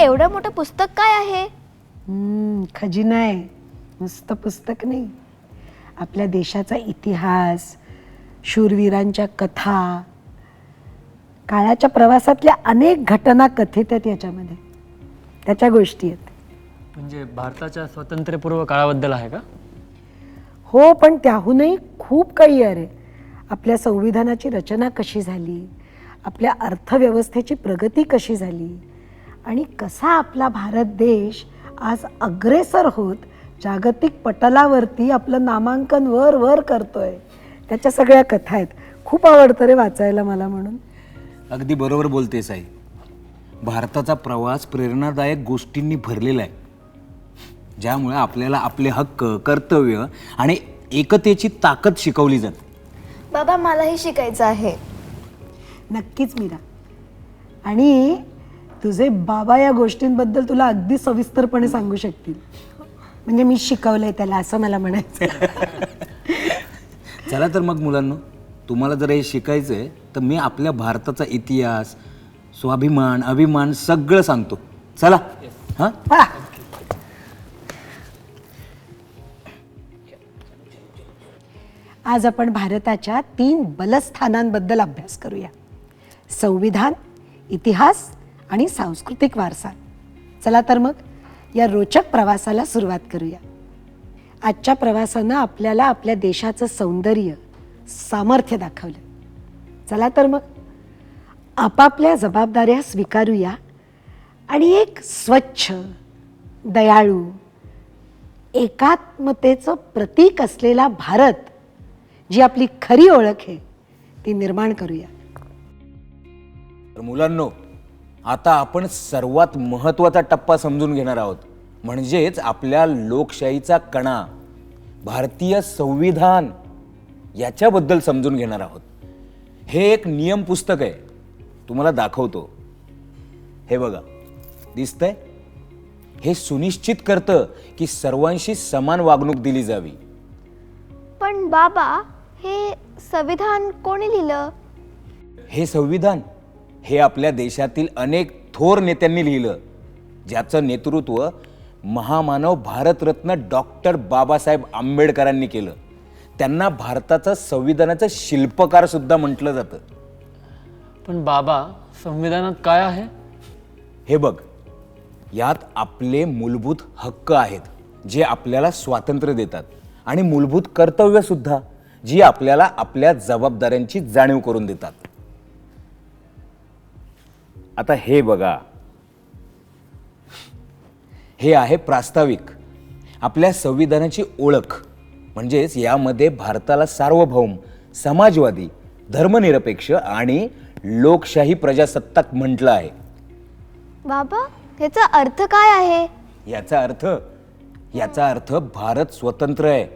एवढं मोठं पुस्तक काय आहे? खजिना आहे, नुसतं पुस्तक नाही. आपल्या देशाचा इतिहास, शूरवीरांच्या कथा, काळाच्या प्रवासातल्या अनेक घटना कथित आहेत याच्यामध्ये. त्याच्या गोष्टी आहेत. म्हणजे भारताच्या स्वातंत्र्यपूर्व काळाबद्दल आहे का? हो, पण त्याहूनही खूप काही आहे रे. आपल्या संविधानाची रचना कशी झाली, आपल्या अर्थव्यवस्थेची प्रगती कशी झाली आणि कसा आपला भारत देश आज अग्रेसर होत जागतिक पटलावरती आपलं नामांकन वर वर करतोय. त्याच्या सगळ्या कथा आहेत. खूप आवडतं रे वाचायला मला म्हणून. अगदी बरोबर बोलतेस आई. भारताचा प्रवास प्रेरणादायक गोष्टींनी भरलेला आहे, ज्यामुळे आपल्याला आपले हक्क, कर्तव्य आणि एकतेची ताकद शिकवली जाते. बाबा, मलाही शिकायचं आहे. नक्कीच मीरा. आणि तुझे बाबा या गोष्टींबद्दल तुला अगदी सविस्तरपणे सांगू शकतील. म्हणजे मी शिकवलंय त्याला, असं मला म्हणायचं. चला तर मग मुलांनो, तुम्हाला जर हे शिकायचं आहे तर मी आपल्या भारताचा इतिहास, स्वाभिमान, अभिमान सगळं सांगतो. चला. हां, आज आपण भारताच्या 3 बलस्थानांबद्दल अभ्यास करूया. संविधान, इतिहास आणि सांस्कृतिक वारसा. चला तर मग या रोचक प्रवासाला सुरुवात करूया. आजच्या प्रवासानं आपल्याला आपल्या देशाचं सौंदर्य, सामर्थ्य दाखवलं. चला तर मग आपापल्या जबाबदाऱ्या स्वीकारूया आणि एक स्वच्छ, दयाळू, एकात्मतेचं प्रतीक असलेला भारत, जी आपली खरी ओळख आहे, ती निर्माण करूया. तर मुलांनो, आता आपण सर्वात महत्त्वाचा टप्पा समजून घेणार आहोत, म्हणजेच आपल्या लोकशाहीचा कणा, भारतीय संविधान याच्याबद्दल समजून घेणार आहोत. हे एक नियम पुस्तक आहे, तुम्हाला दाखवतो. हे बघा, दिसतंय? हे सुनिश्चित करतं की सर्वांशी समान वागणूक दिली जावी. पण बाबा, हे संविधान कोणी लिहिलं? हे संविधान हे आपल्या देशातील अनेक थोर नेत्यांनी लिहिलं, ज्याचं नेतृत्व महामानव भारतरत्न डॉक्टर बाबासाहेब आंबेडकरांनी केलं. त्यांना भारताचं संविधानाचं शिल्पकार सुद्धा म्हटलं जातं. पण बाबा, संविधानात काय आहे? हे बघ, यात आपले मूलभूत हक्क आहेत, जे आपल्याला स्वातंत्र्य देतात, आणि मूलभूत कर्तव्य सुद्धा, जी आपल्याला आपल्या जबाबदाऱ्यांची जाणीव करून देतात. आता हे बघा, हे आहे प्रास्ताविक, आपल्या संविधानाची ओळख. म्हणजेच यामध्ये भारताला सार्वभौम, समाजवादी, धर्मनिरपेक्ष आणि लोकशाही प्रजासत्ताक म्हटलं आहे. बाबा, ह्याचा अर्थ काय आहे? याचा अर्थ भारत स्वतंत्र आहे,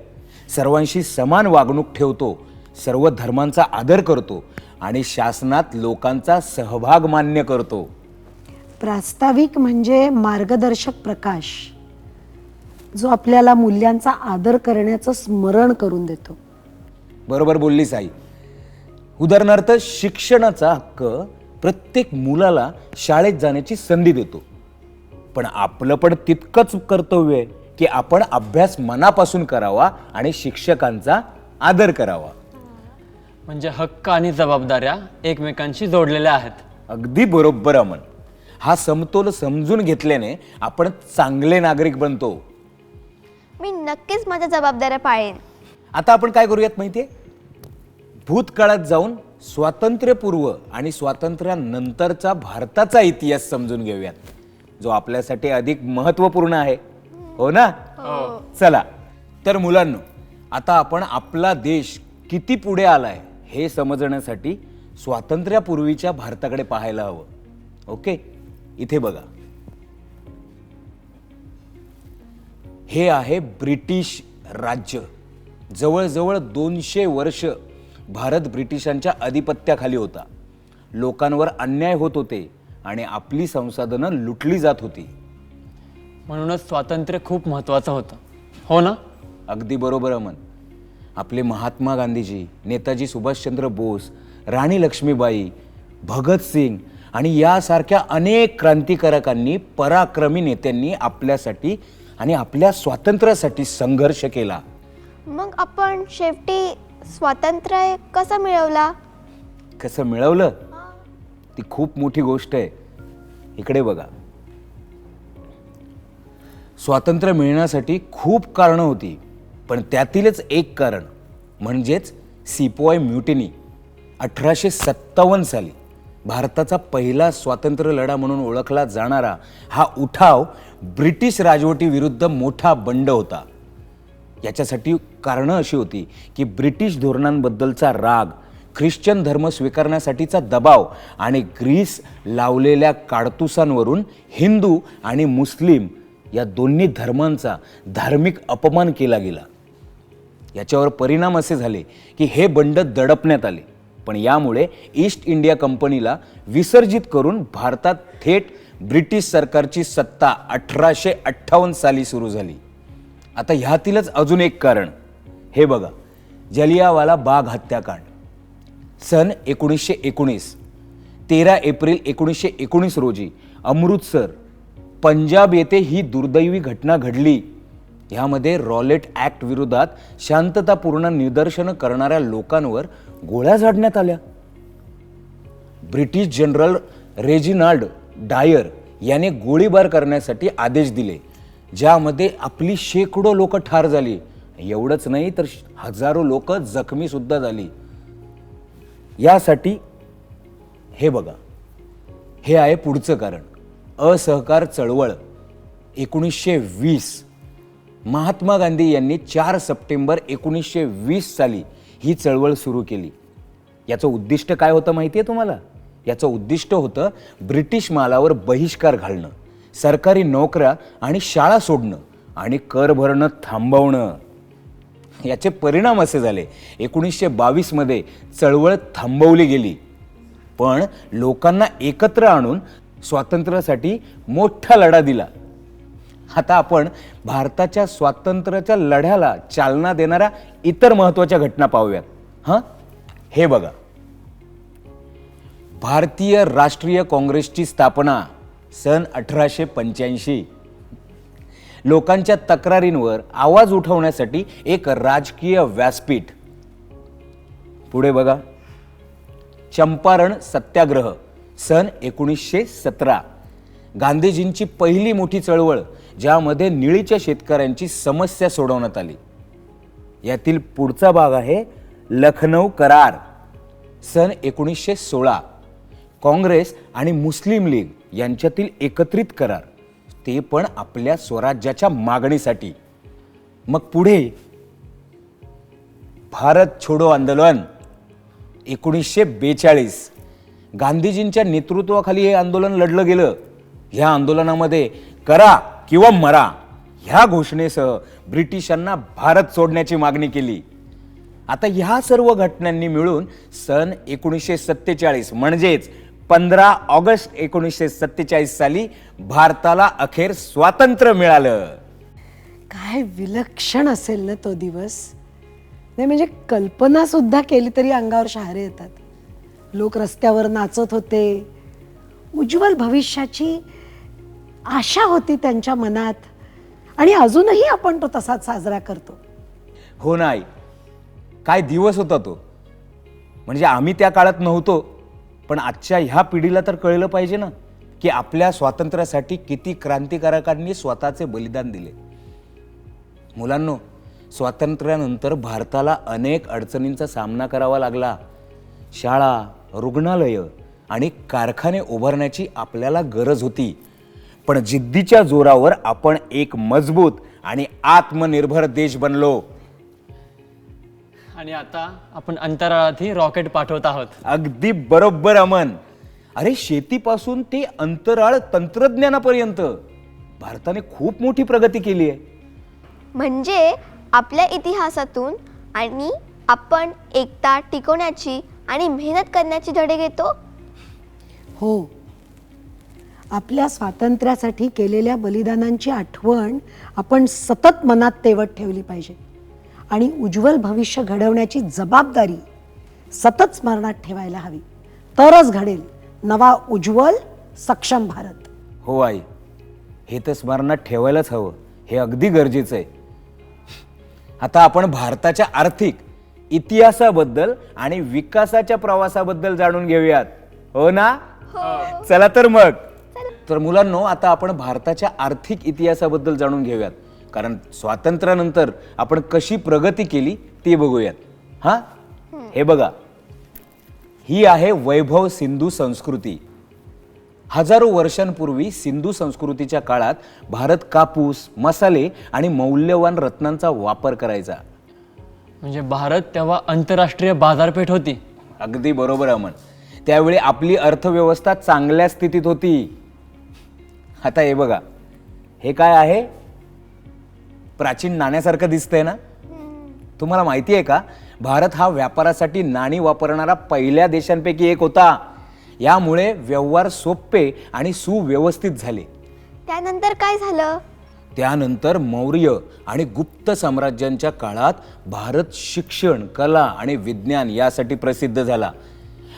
सर्वांशी समान वागणूक ठेवतो, सर्व धर्मांचा आदर करतो आणि शासनात लोकांचा सहभाग मान्य करतो. प्रास्ताविक म्हणजे मार्गदर्शक प्रकाश, जो आपल्याला मूल्यांचा आदर करण्याचं स्मरण करून देतो. बरोबर बोललीस आई. उदाहरणार्थ, शिक्षणाचा हक्क प्रत्येक मुलाला शाळेत जाण्याची संधी देतो. पण आपलं पण तितकंच कर्तव्य आहे की आपण अभ्यास मनापासून करावा आणि शिक्षकांचा आदर करावा. म्हणजे हक्क आणि जबाबदाऱ्या एकमेकांशी जोडलेल्या आहेत. अगदी बरोबर अमन. हा समतोल समजून घेतल्याने आपण चांगले नागरिक बनतो. मी नक्कीच माझ्या जबाबदाऱ्या पाळेन. आता आपण काय करूयात माहितीये? भूतकाळात जाऊन स्वातंत्र्यपूर्व आणि स्वातंत्र्यानंतरचा भारताचा इतिहास समजून घेऊयात, जो आपल्यासाठी अधिक महत्त्वपूर्ण आहे. हो ना? चला तर मुलांनो, आता आपण आपला देश किती पुढे आलाय हे समजण्यासाठी स्वातंत्र्यापूर्वीच्या भारताकडे पाहायला हवं. ओके, इथे बघा, हे आहे ब्रिटिश राज्य. जवळजवळ 200 वर्ष भारत ब्रिटिशांच्या अधिपत्याखाली होता. लोकांवर अन्याय होत होते आणि आपली संसाधनं लुटली जात होती. म्हणूनच स्वातंत्र्य खूप महत्त्वाचं होतं. हो ना? अगदी बरोबर अमन. आपले महात्मा गांधीजी, नेताजी सुभाषचंद्र बोस, राणी लक्ष्मीबाई, भगत सिंग आणि यासारख्या अनेक क्रांतिकारकांनी, पराक्रमी नेत्यांनी आपल्यासाठी आणि आपल्या स्वातंत्र्यासाठी संघर्ष केला. मग आपण शेवटी स्वातंत्र्य कसं मिळवला? कसं मिळवलं? ती खूप मोठी गोष्ट आहे. इकडे बघा. स्वातंत्र्य मिळण्यासाठी खूप कारणं होती, पण त्यातीलच एक कारण म्हणजेच सिपोय म्युटिनी. 1857 साली भारताचा पहिला स्वातंत्र्य लढा म्हणून ओळखला जाणारा हा उठाव ब्रिटिश राजवटीविरुद्ध मोठा बंड होता. याच्यासाठी कारणं अशी होती की ब्रिटिश धोरणांबद्दलचा राग, ख्रिश्चन धर्म स्वीकारण्यासाठीचा दबाव आणि ग्रीस लावलेल्या काडतुसांवरून हिंदू आणि मुस्लिम या दोन्ही धर्मांचा धार्मिक अपमान केला गेला. याच्यावर परिणाम असे झाले की हे बंड दडपण्यात आले, पण यामुळे ईस्ट इंडिया कंपनीला विसर्जित करून भारतात थेट ब्रिटिश सरकारची सत्ता 1858 साली सुरू झाली. आता ह्यातीलच अजून एक कारण हे बघा. जलियावाला बाग हत्याकांड सन 1919. 13 एप्रिल 1919 रोजी अमृतसर, पंजाब येथे ही दुर्दैवी घटना घडली. यामध्ये रॉलेट ॲक्ट विरोधात शांततापूर्ण निदर्शनं करणाऱ्या लोकांवर गोळ्या झाडण्यात आल्या. ब्रिटिश जनरल रेजिनाल्ड डायर याने गोळीबार करण्यासाठी आदेश दिले, ज्यामध्ये आपली शेकडो लोक ठार झाली. एवढंच नाही तर हजारो लोक जखमी सुद्धा झाली. यासाठी हे बघा, हे आहे पुढचं कारण. असहकार चळवळ 1920. महात्मा गांधी यांनी 4 सप्टेंबर 1920 साली ही चळवळ सुरू केली. याचं उद्दिष्ट काय होतं माहिती आहे तुम्हाला? याचं उद्दिष्ट होतं ब्रिटिश मालावर बहिष्कार घालणं, सरकारी नोकऱ्या आणि शाळा सोडणं आणि कर भरणं थांबवणं. याचे परिणाम असे झाले, 1922 मध्ये चळवळ थांबवली गेली, पण लोकांना एकत्र आणून स्वातंत्र्यासाठी मोठा लढा दिला. आता आपण भारताच्या स्वातंत्र्याच्या लढ्याला चालना देणाऱ्या इतर महत्त्वाच्या घटना पाहूयात. हे बघा. भारतीय राष्ट्रीय काँग्रेसची स्थापना सन 1885. लोकांच्या तक्रारींवर आवाज उठवण्यासाठी एक राजकीय व्यासपीठ. पुढे बघा. चंपारण सत्याग्रह सन 1917. गांधीजींची पहिली मोठी चळवळ, ज्यामध्ये निळीच्या शेतकऱ्यांची समस्या सोडवण्यात आली. यातील पुढचा भाग आहे लखनौ करार सन 1916. काँग्रेस आणि मुस्लिम लीग यांच्यातील एकत्रित करार, ते पण आपल्या स्वराज्याच्या मागणीसाठी. मग पुढे भारत छोडो आंदोलन 1942. गांधीजींच्या नेतृत्वाखाली हे आंदोलन लढलं गेलं. ह्या आंदोलनामध्ये करा किंवा मरा ह्या घोषणेसह ब्रिटिशांना भारत सोडण्याची मागणी केली. आता ह्या सर्व घटनांनी मिळून सन 1947 म्हणजेच 15 ऑगस्ट 1947 साली भारताला अखेर स्वातंत्र्य मिळालं. काय विलक्षण असेल ना तो दिवस. नाही म्हणजे कल्पना सुद्धा केली तरी अंगावर शहारे येतात. लोक रस्त्यावर नाचत होते. उज्ज्वल भविष्याची आशा होती त्यांच्या मनात, आणि अजूनही आपण तो तसाच साजरा करतो. हो नाही, काय दिवस होता तो. म्हणजे आम्ही त्या काळात नव्हतो, पण आजच्या ह्या पिढीला तर कळलं पाहिजे ना की आपल्या स्वातंत्र्यासाठी किती क्रांतिकारकांनी स्वतःचे बलिदान दिले. मुलांनो, स्वातंत्र्यानंतर भारताला अनेक अडचणींचा सामना करावा लागला. शाळा, रुग्णालयं आणि कारखाने उभारण्याची आपल्याला गरज होती, पण जिद्दीच्या जोरावर आपण एक मजबूत आणि आत्मनिर्भर देश बनलो. आणि आता आपण अंतराळातही रॉकेट पाठवत आहोत. अगदी बरोबर अमन. अरे, शेतीपासून ते अंतराळ तंत्रज्ञानापर्यंत भारताने खूप मोठी प्रगती केली आहे. म्हणजे आपल्या इतिहासातून आणि आपण एकता टिकवण्याची आणि मेहनत करण्याची धडे घेतो. हो, आपल्या स्वातंत्र्यासाठी केलेल्या बलिदानांची आठवण आपण सतत मनात तेवत ठेवली पाहिजे, आणि उज्ज्वल भविष्य घडवण्याची जबाबदारी सतत स्मरणात ठेवायला हवी. तरच घडेल नवा उज्ज्वल सक्षम भारत. हो आई, हे तर स्मरणात ठेवायलाच हवं. हे अगदी गरजेचं आहे. आता आपण भारताच्या आर्थिक इतिहासाबद्दल आणि विकासाच्या प्रवासाबद्दल जाणून घेऊयात. हो ना? चला तर मग. तर मुलांनो, आता आपण भारताच्या आर्थिक इतिहासाबद्दल जाणून घेऊयात. कारण स्वातंत्र्यानंतर आपण कशी प्रगती केली ते बघूयात. हा, हे बघा, ही आहे वैभव सिंधू संस्कृती. हजारो वर्षांपूर्वी सिंधू संस्कृतीच्या काळात भारत कापूस, मसाले आणि मौल्यवान रत्नांचा वापर करायचा. म्हणजे भारत तेव्हा आंतरराष्ट्रीय बाजारपेठ होती. अगदी बरोबर अमन. त्यावेळी आपली अर्थव्यवस्था चांगल्या स्थितीत होती. आता हे बघा, हे काय आहे? प्राचीन नाण्यासारखं दिसतंय ना? तुम्हाला माहिती आहे का, भारत हा व्यापारासाठी नाणी वापरणारा पहिल्या देशांपैकी एक होता. यामुळे व्यवहार सोपे आणि सुव्यवस्थित झाले. त्यानंतर काय झालं? त्यानंतर मौर्य आणि गुप्त साम्राज्यांच्या काळात भारत शिक्षण, कला आणि विज्ञान यासाठी प्रसिद्ध झाला.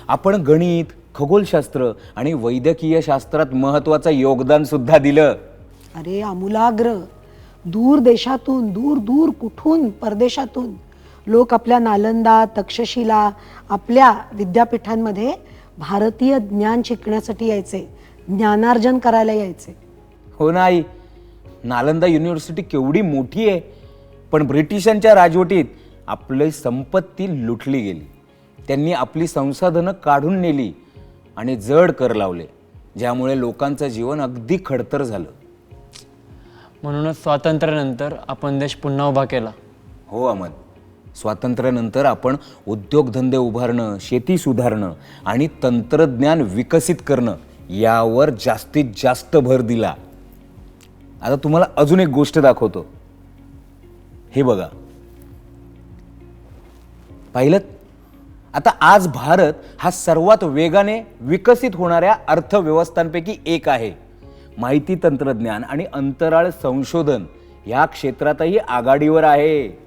आपण गणित, खगोलशास्त्र आणि वैद्यकीय शास्त्रात महत्त्वाचं योगदान सुद्धा दिलं. अरे आमूलाग्र. दूर देशातून, दूर दूर कुठून, परदेशातून लोक आपल्या नालंदा, तक्षशिला आपल्या विद्यापीठांमध्ये भारतीय ज्ञान शिकण्यासाठी यायचे, ज्ञानार्जन करायला यायचे. हो ना आई, नालंदा युनिव्हर्सिटी केवढी मोठी आहे. पण ब्रिटिशांच्या राजवटीत आपली संपत्ती लुटली गेली. त्यांनी आपली संसाधनं काढून नेली आणि जड कर लावले, ज्यामुळे लोकांचं जीवन अगदी खडतर झालं. म्हणूनच स्वातंत्र्यानंतर आपण देश पुन्हा उभा केला. हो अमन, स्वातंत्र्यानंतर आपण उद्योगधंदे उभारणं, शेती सुधारणं आणि तंत्रज्ञान विकसित करणं यावर जास्तीत जास्त भर दिला. आता तुम्हाला अजून एक गोष्ट दाखवतो. हे बघा, पाहिलं? आता आज भारत हा सर्वात वेगाने विकसित होणाऱ्या अर्थव्यवस्थांपैकी एक आहे. माहिती तंत्रज्ञान आणि अंतराळ संशोधन या क्षेत्रातही आघाडीवर आहे.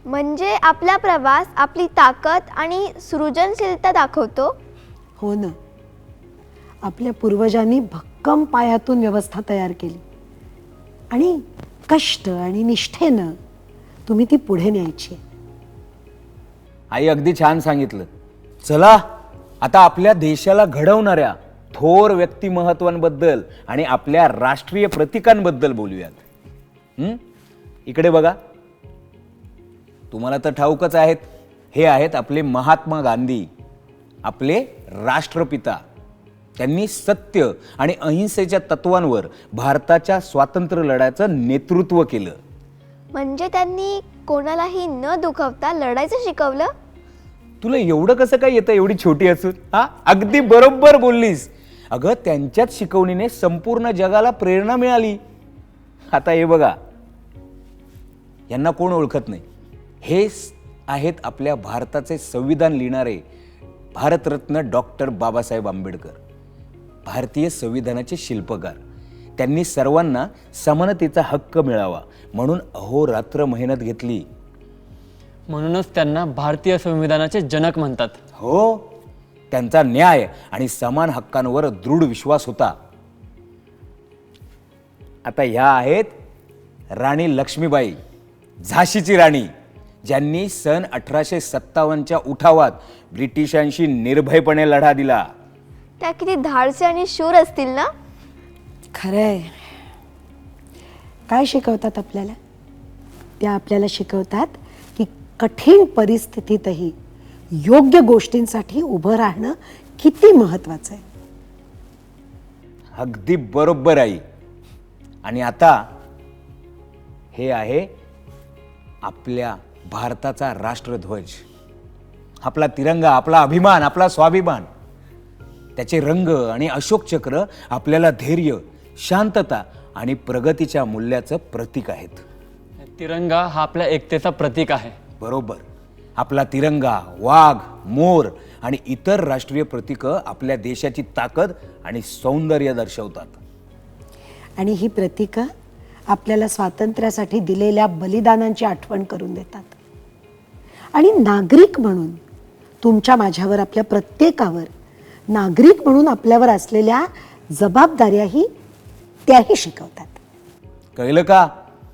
म्हणजे आपला प्रवास आपली ताकद आणि सृजनशीलता दाखवतो. हो ना. आपल्या पूर्वजांनी भक्कम पायातून व्यवस्था तयार केली आणि कष्ट आणि निष्ठेनं तुम्ही ती पुढे न्यायची. आई अगदी छान सांगितलं. चला आता आपल्या देशाला घडवणाऱ्या थोर व्यक्तिमत्वांबद्दल आणि आपल्या राष्ट्रीय प्रतीकांबद्दल बोलूयात. इकडे बघा, तुम्हाला तर ठाऊकच आहेत, हे आहेत आपले महात्मा गांधी, आपले राष्ट्रपिता. त्यांनी सत्य आणि अहिंसेच्या तत्वांवर भारताच्या स्वातंत्र्य लढ्याचं नेतृत्व केलं. म्हणजे त्यांनी कोणालाही न दुखवता लढायचं शिकवलं. तुला एवढं कसं काय येतं एवढी छोटी असून? हा, अगदी बरोबर बोललीस. अगं, त्यांच्याच शिकवणीने संपूर्ण जगाला प्रेरणा मिळाली. आता हे बघा, यांना कोण ओळखत नाही. हे आहेत आपल्या भारताचे संविधान लिहिणारे भारतरत्न डॉक्टर बाबासाहेब आंबेडकर, भारतीय संविधानाचे शिल्पकार. त्यांनी सर्वांना समानतेचा हक्क मिळावा म्हणून अहोरात्र मेहनत घेतली. म्हणूनच त्यांना भारतीय संविधानाचे जनक म्हणतात. हो, त्यांचा न्याय आणि समान हक्कांवर दृढ विश्वास होता. आता ह्या आहेत राणी लक्ष्मीबाई, झाशीची राणी, ज्यांनी सन 1857च्या उठावात ब्रिटिशांशी निर्भयपणे लढा दिला. त्या किती धाडसी आणि शूर असतील ना. खरंय. काय शिकवतात आपल्याला? त्या आपल्याला शिकवतात की कठीण परिस्थितीतही योग्य गोष्टींसाठी उभं राहणं किती महत्वाचं आहे. अगदी बरोबर आई. आणि आता हे आहे आपल्या भारताचा राष्ट्रध्वज, आपला तिरंगा, आपला अभिमान, आपला स्वाभिमान. त्याचे रंग आणि अशोक चक्र आपल्याला धैर्य, शांतता आणि प्रगतीच्या मूल्याचं प्रतीक आहेत. तिरंगा हा आपल्या एकतेचा प्रतीक आहे. बरोबर. आपला तिरंगा, वाघ, मोर आणि इतर राष्ट्रीय प्रतीकं आपल्या देशाची ताकद आणि सौंदर्य दर्शवतात. आणि ही प्रतीकं आपल्याला स्वातंत्र्यासाठी दिलेल्या बलिदानांची आठवण करून देतात. आणि नागरिक म्हणून तुमच्या माझ्यावर, आपल्या प्रत्येकावर नागरिक म्हणून आपल्यावर असलेल्या जबाबदाऱ्याही त्याही शिकवतात. कळलं का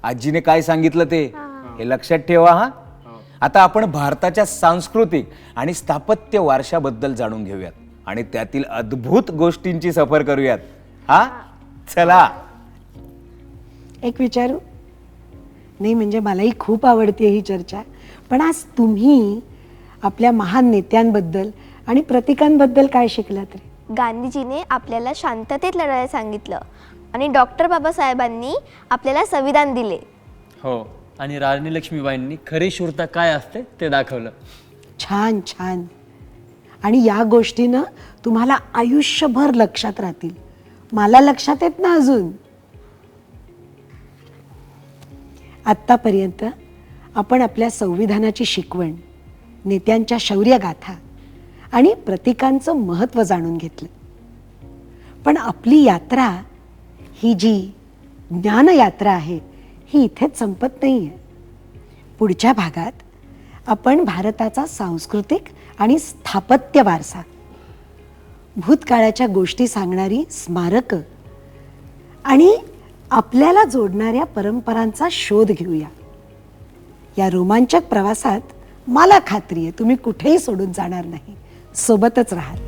आजीने काय सांगितलं ते? हे लक्षात ठेवा हा. आता आपण भारताच्या सांस्कृतिक आणि स्थापत्य वारशाबद्दल जाणून घेऊयात आणि त्यातील अद्भुत गोष्टींची सफर करूयात. हा चला. एक विचारू? नाही म्हणजे मलाही खूप आवडते ही चर्चा, पण आज तुम्ही आपल्या महान नेत्यांबद्दल आणि प्रतीकांबद्दल काय शिकलात रे? गांधीजीने आपल्याला शांततेत लढायला सांगितलं आणि डॉक्टर बाबासाहेबांनी आपल्याला संविधान दिले. हो, आणि राणी लक्ष्मीबाईंनी खरी शूरता काय असते ते दाखवलं. छान छान. आणि या गोष्टीनं तुम्हाला आयुष्यभर लक्षात राहतील. मला लक्षात येत ना अजून. आत्तापर्यंत आपण आपल्या संविधानाची शिकवण, नेत्यांच्या शौर्यगाथा आणि प्रतीकांचं महत्त्व जाणून घेतलं. पण आपली यात्रा, ही जी ज्ञानयात्रा आहे, ही इथेच संपत नाही आहे. पुढच्या भागात आपण भारताचा सांस्कृतिक आणि स्थापत्य वारसा, भूतकाळाच्या गोष्टी सांगणारी स्मारकं आणि आपल्याला जोडणाऱ्या परंपरांचा शोध घेऊया. या रोमांचक प्रवासात मला खात्री आहे तुम्ही कुठेही सोडून जाणार नाही, सोबतच राहाल.